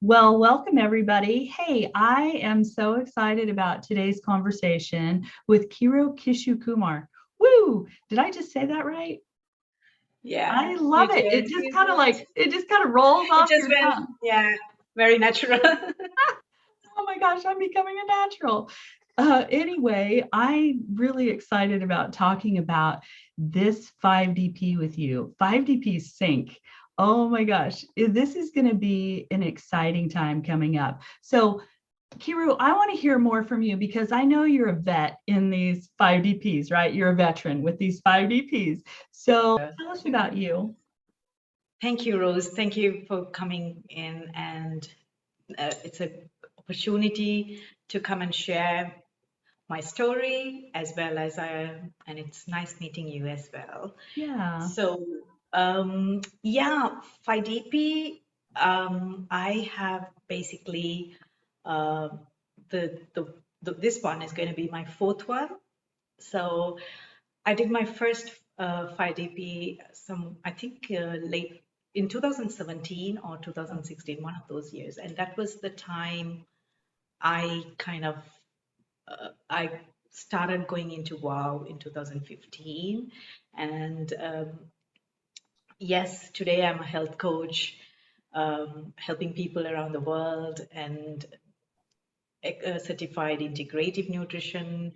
Well, welcome everybody. Hey, I am so excited about today's conversation with Kiru Kishokumar. Woo! Did I just say that right? Yeah, I you love it. did. You did. It just kind of rolls It off just your went, tongue. yeah, very natural. Oh my gosh, I'm becoming a natural. Anyway, I'm really excited about talking about this 5DP with you. 5DP sync. Oh my gosh, this is going to be an exciting time coming up. So, Kiru, I want to hear more from you because I know you're a vet in these 5DPs, right? You're a veteran with these 5DPs. So, tell us about you. Thank you, Rose. Thank you for coming in, and it's an opportunity to come and share my story as well as and it's nice meeting you as well. Yeah. So, yeah, 5DP, I have basically uh, the, the this one is going to be my fourth one. So I did my first 5DP I think late in 2017 or 2016, one of those years, and that was the time I kind of I started going into Wow in 2015, and yes, today I'm a health coach, helping people around the world, and certified integrative nutrition,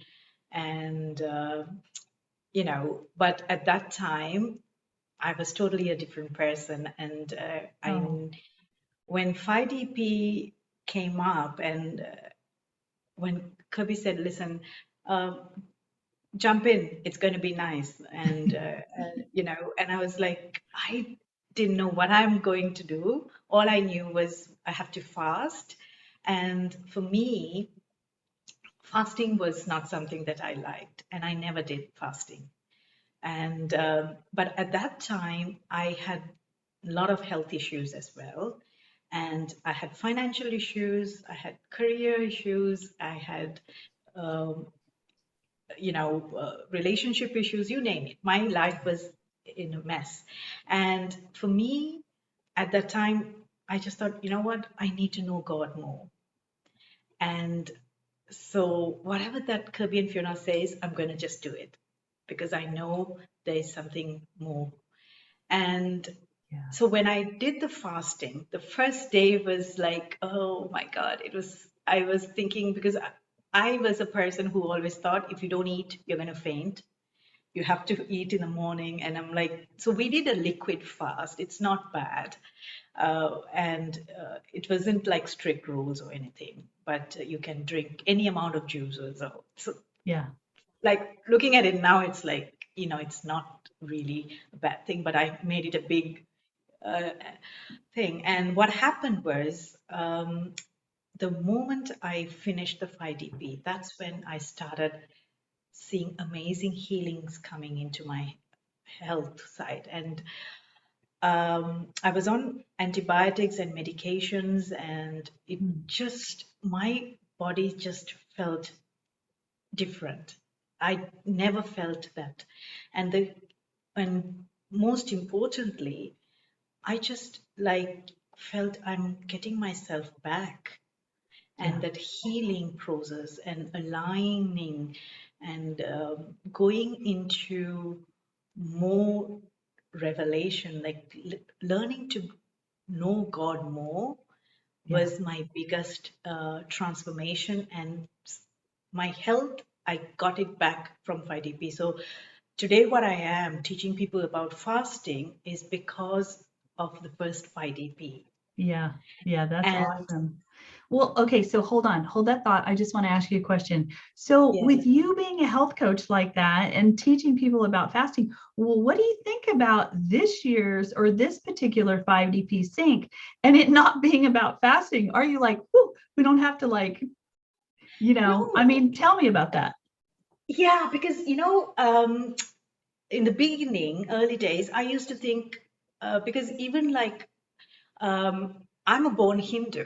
and but at that time I was totally a different person, and Oh, when 5DP came up, and when Kirby said, "Listen, uh, jump in, it's going to be nice," and I was like, I didn't know what I'm going to do. All I knew was I have to fast, and for me, fasting was not something that I liked, and I never did fasting. And but at that time, I had a lot of health issues as well, and I had financial issues, I had career issues, I had um, relationship issues, you name it. My life was in a mess, and for me, at that time, I just thought, you know what, I need to know God more, and so whatever that Kirby and Fiona says, I'm going to just do it because I know there's something more. And yeah. so when I did the fasting, the first day was like, oh my God, I was thinking because I was a person who always thought if you don't eat, you're going to faint. You have to eat in the morning. And I'm like, so we did a liquid fast. It's not bad. And it wasn't like strict rules or anything, but you can drink any amount of juice or so Yeah. like looking at it now, it's like, it's not really a bad thing, but I made it a big uh, thing. And what happened was, the moment I finished the 5DP, that's when I started seeing amazing healings coming into my health side. And I was on antibiotics and medications, and Mm. my body just felt different. I never felt that. And and most importantly, I just like felt I'm getting myself back, and Yeah. that healing process and aligning and going into more revelation, like learning to know God more Yeah. was my biggest transformation, and my health, I got it back from 5DP. So today, what I am teaching people about fasting is because of the first 5DP. Yeah, yeah, that's And awesome. Well, okay, so hold that thought. I just want to ask you a question. So, yeah, with you being a health coach like that and teaching people about fasting, well, what do you think about this year's or this particular 5DP sync and it not being about fasting? Are you like, whoo, we don't have to I no, mean, tell me about that. yeah, because in the beginning, early days, I used to think because even like I'm a born Hindu.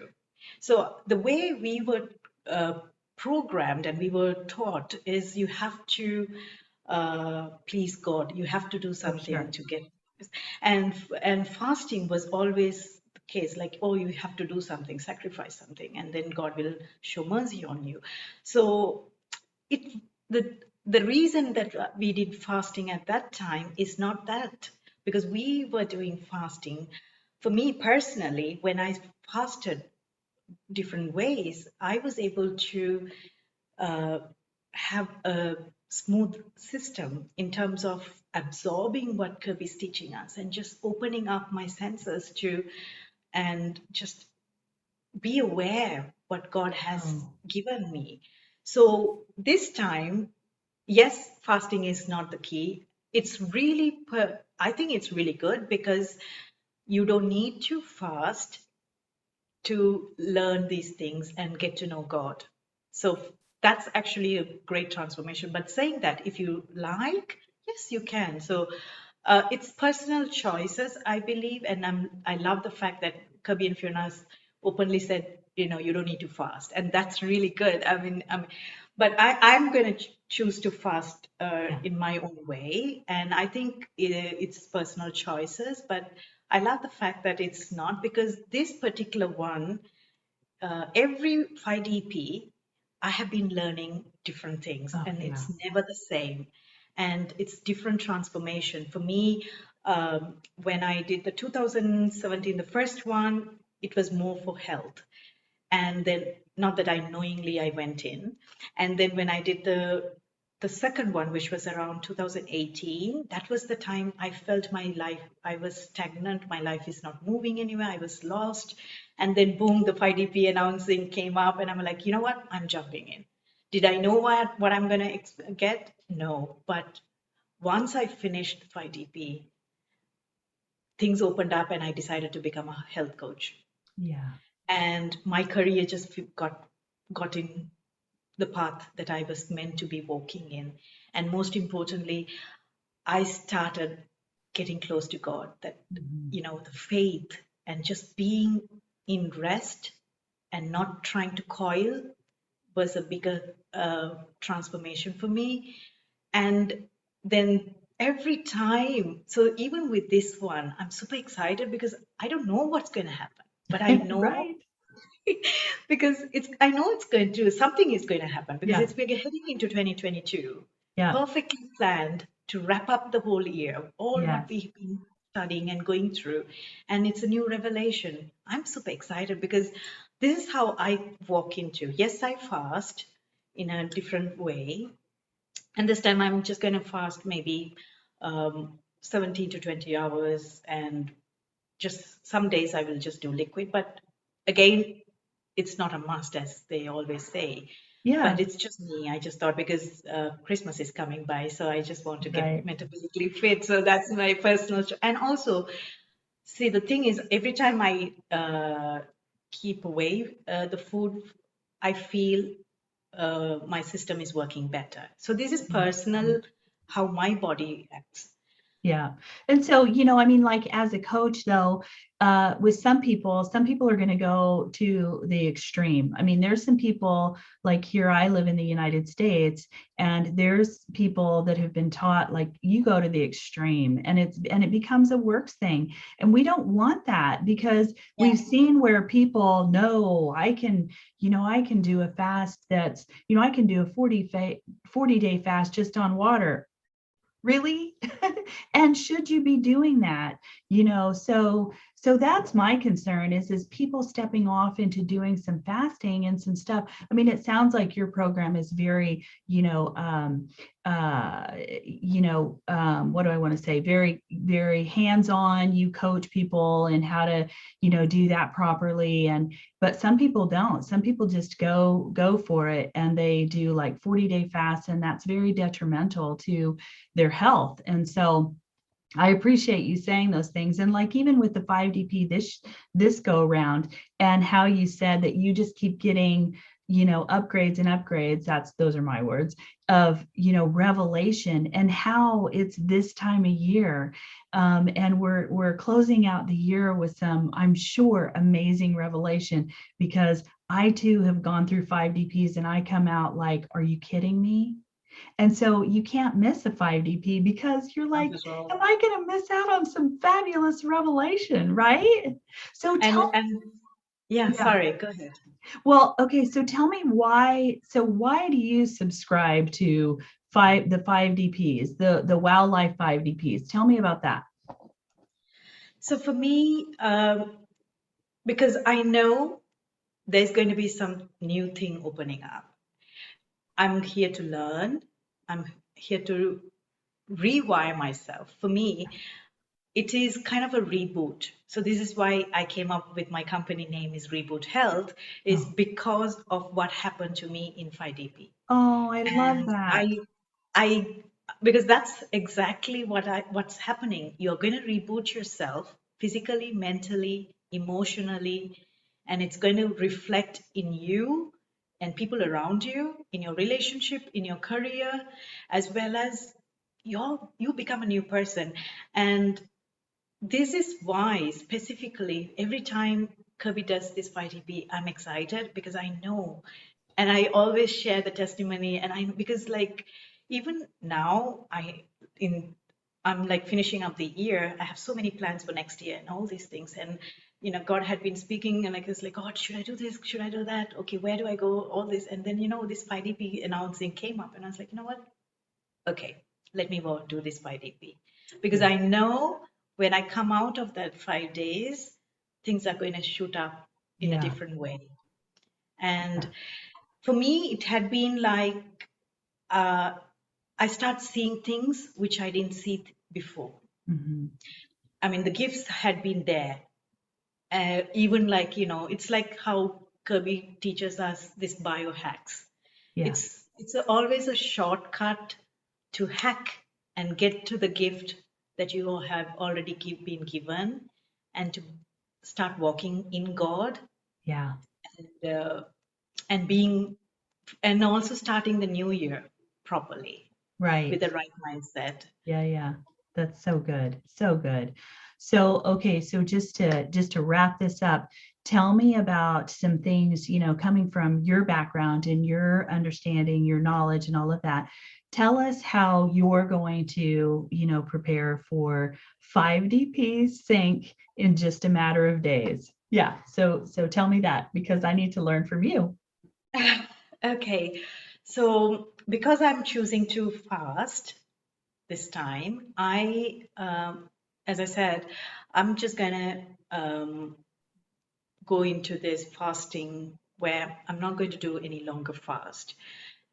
So the way we were programmed and we were taught is you have to please God. You have to do Oh, something sure. to get, and fasting was always the case, like, oh, you have to do something, sacrifice something, and then God will show mercy on you. So it the the reason that we did fasting at that time is not that, because we were doing fasting. For me personally, when I fasted different ways, I was able to uh, have a smooth system in terms of absorbing what Kirby's teaching us and just opening up my senses to and just be aware what God has Oh, given me. So this time, yes, fasting is not the key. It's really, I think it's really good because you don't need to fast to learn these things and get to know God. So that's actually a great transformation. But saying that, if you like, yes, you can. So it's personal choices, I believe, and I love the fact that Kirby and Fiona's openly said, you don't need to fast, and that's really good. But I'm going to choose to fast yeah. in my own way, and I think it's personal choices. But I love the fact that it's not, because this particular one, every 5DP, I have been learning different things, Oh, and yeah. it's never the same. And it's different transformation. For me, when I did the 2017, the first one, it was more for health. And then, not that I knowingly I went in. And then when I did the second one, which was around 2018, that was the time I felt my life, I was stagnant, my life is not moving anywhere, I was lost. And then boom, the 5DP announcing came up, and I'm like, you know what, I'm jumping in. Did I know what I'm gonna get? No. But once I finished 5DP, things opened up and I decided to become a health coach. Yeah. And my career just got in the path that I was meant to be walking in. And most importantly, I started getting close to God, that, Mhm. the faith and just being in rest and not trying to coil was a bigger transformation for me. And then every time, so even with this one, I'm super excited because I don't know what's going to happen, but I know Right. because I know it's going to, something is going to happen, because Yeah. we're heading into 2022, Yeah. perfectly planned to wrap up the whole year, all what Yes. we've been studying and going through. And it's a new revelation. I'm super excited because this is how I walk into. Yes, I fast in a different way. And this time I'm just going to fast maybe 17 to 20 hours, and just some days I will just do liquid. But again, it's not a must, as they always say. But Yeah. it's just me. I just thought, because Christmas is coming by, so I just want to get Right. metaphysically fit. So that's my personal. And also, see, the thing is, every time I keep away the food, I feel my system is working better. So this is Yeah. personal, how my body acts. Yeah. And so, I mean, like as a coach, though, with some people are going to go to the extreme. I mean, there's some people like here, I live in the United States, and there's people that have been taught like you go to the extreme and it becomes a works thing. And we don't want that because Yeah. we've seen where people know I can do a fast that's, I can do a 40-day fast just on water. Really? And should you be doing that? So that's my concern is people stepping off into doing some fasting and some stuff. I mean, it sounds like your program is very, what do I want to say, very very hands-on. You coach people and how to do that properly. But some people don't. Some people just go for it, and they do like 40-day fasts, and that's very detrimental to their health. And so I appreciate you saying those things. And like even with the 5DP this go around, and how you said that you just keep getting, upgrades and upgrades. Those are my words of, revelation, and how it's this time of year. And we're closing out the year with some, I'm sure, amazing revelation, because I too have gone through 5DPs and I come out like, are you kidding me? And so you can't miss a 5DP because you're Not like, at all. am I going to miss out on some fabulous revelation, right? So And yeah, yeah. sorry, go ahead. Well, okay, so tell me why, so why do you subscribe to the 5DPs, the Wowlife 5DPs? Tell me about that. So for me, because I know there's going to be some new thing opening up. I'm here to learn. I'm here to rewire myself. For me, it is kind of a reboot. So this is why I came up with my company name is Reboot Health, is Oh, because of what happened to me in 5DP. oh, I love And that. I because that's exactly what's happening. You're going to reboot yourself physically, mentally, emotionally, and it's going to reflect in you and people around you, in your relationship, in your career, as well as you become a new person. And this is why, specifically, every time Kirby does this 5TP, I'm excited because I know, and I always share the testimony. And I because like even now, in I'm like finishing up the year. I have so many plans for next year and all these things. And God had been speaking, and like it's like, God, should I do this? Should I do that? Okay, where do I go? All this, and then this 5DP announcing came up, and I was like, you know what? Okay, let me go do this 5DP. Because Yeah, I know when I come out of that 5 days, things are going to shoot up in a yeah, different way. yeah. And for me, it had been like uh, I start seeing things which I didn't see before. Hmm. I mean, the gifts had been there. Even like, it's like how Kirby teaches us this biohacks. Yeah, It's always a shortcut to hack and get to the gift that you have already been given, and to start walking in God, yeah. and being, and also starting the new year properly with Right. the right mindset. Yeah, yeah. That's so good. So good. So, okay, so just to wrap this up, tell me about some things, coming from your background and your understanding, your knowledge and all of that. Tell us how you're going to, prepare for 5DP sync in just a matter of days. Yeah. So tell me that because I need to learn from you. Okay, so because I'm choosing to fast this time, as I said, I'm just gonna go into this fasting where I'm not going to do any longer fast.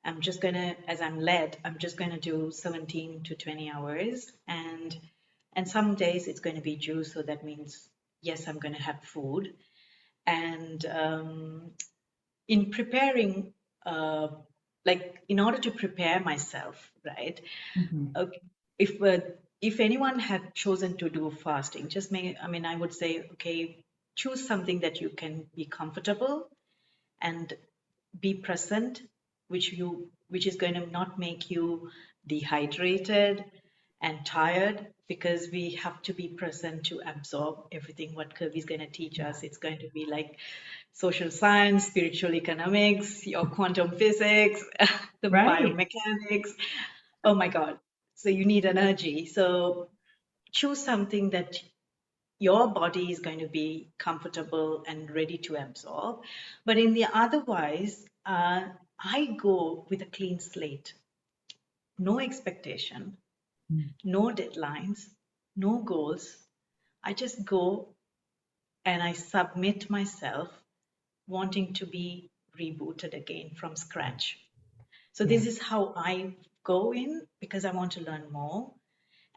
I'm just gonna, as I'm led, I'm just gonna do 17 to 20 hours, and some days it's going to be juice, so that means yes, I'm going to have food. And in preparing, uh, like in order to prepare myself, right? Mhm. Okay, if anyone had chosen to do fasting, I mean, I would say, okay, choose something that you can be comfortable and be present, which is going to not make you dehydrated and tired, because we have to be present to absorb everything what Kirby is going to teach Yeah. us. It's going to be like social science, spiritual economics, your quantum physics, the Right. biomechanics. Oh my God. So you need energy. So choose something that your body is going to be comfortable and ready to absorb. But in the otherwise, I go with a clean slate, no expectation, Mm. no deadlines, no goals. I just go and I submit myself, wanting to be rebooted again from Yeah. scratch. So Yeah. this is how I go in, because I want to learn more.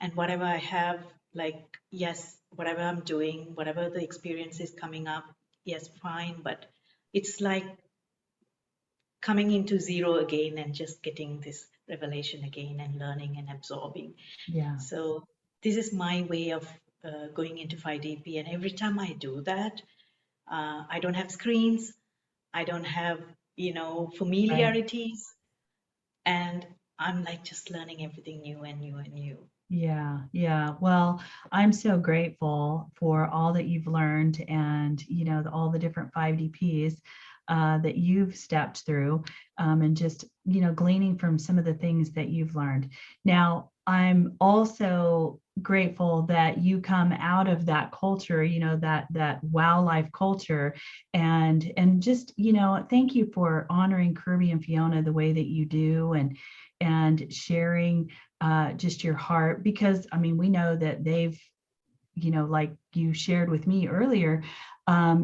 And whatever I have, like, yes, whatever I'm doing, whatever the experience is coming up, yes, fine. But it's like coming into zero again and just getting this revelation again and learning and absorbing. Yeah. So this is my way of going into 5DP. And every time I do that, I don't have screens, I don't have, Right. familiarities, and I'm like just learning everything new and new and new. Yeah, yeah. Well, I'm so grateful for all that you've learned and, all the different 5DPs. that you've stepped through, and just, gleaning from some of the things that you've learned. Now, I'm also grateful that you come out of that culture, that Wowlife culture, and just, thank you for honoring Kirby and Fiona the way that you do, and sharing just your heart, because I mean, we know that they've, like you shared with me earlier,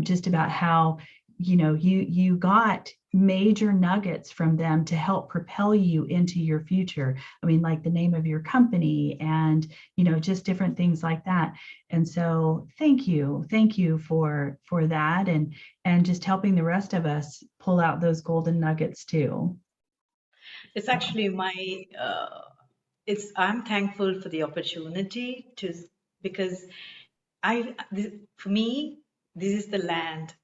just about how, you got major nuggets from them to help propel you into your future. I mean, like the name of your company, and, just different things like that. And so thank you for that, and just helping the rest of us pull out those golden nuggets too. It's So, actually I'm thankful for the opportunity because for me, this is the land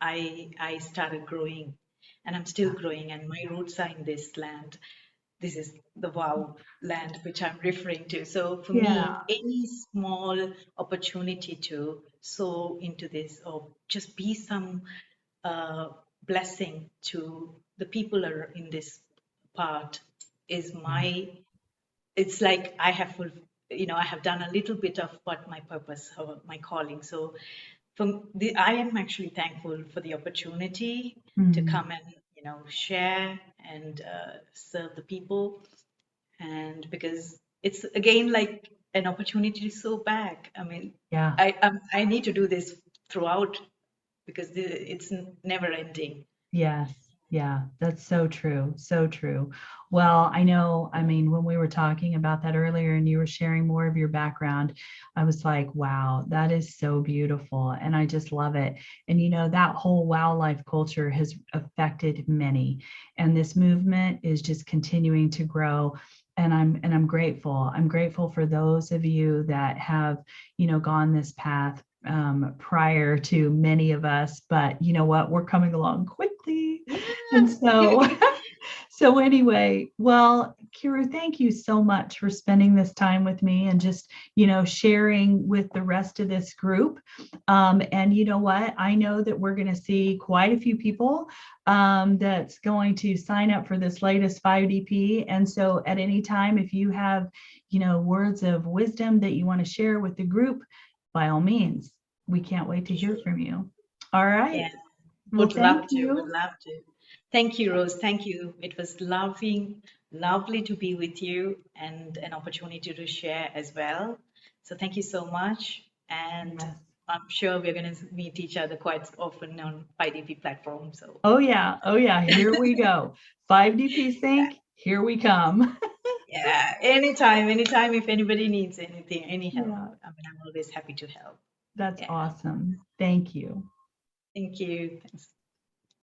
I started growing, and I'm still growing, and my roots are in this land. This is the wow land which I'm referring to. So for yeah. me, any small opportunity to sow into this or just be some uh, blessing to the people in this part is Yeah. it's like I have I have done a little bit of what my purpose or my calling. So I am actually thankful for the opportunity to Mm, come and, share and serve the people. And because it's again like an opportunity to sow back. I mean, yeah. I need to do this throughout because it's never ending. Yes. Yeah, that's so true. So true. Well, I know, I mean, when we were talking about that earlier and you were sharing more of your background, I was like, wow, that is so beautiful. And I just love it. And, that whole wildlife culture has affected many. And this movement is just continuing to grow. And I'm grateful. I'm grateful for those of you that have, gone this path prior to many of us, but you know what? We're coming along quickly. Yeah. And so, so anyway, well, Kiru, thank you so much for spending this time with me and just, sharing with the rest of this group. And you know what? I know that we're going to see quite a few people that's going to sign up for this latest 5DP. And so at any time, if you have, words of wisdom that you want to share with the group, by all means, we can't wait to hear Sure. from you. All right. Yeah. Well, Would thank love to, would you. love to. Thank you, Rose. Thank you. It was lovely to be with you and an opportunity to share as well. So thank you so much. And Yes. I'm sure we're going to meet each other quite often on IDP platform. So Oh, yeah. Oh, yeah. Here we go. 5DP Sync. Here we come. yeah, anytime if anybody needs anything, any help, Yeah. I mean, I'm always happy to help. That's Yeah. awesome. Thank you. Thank you. Thanks.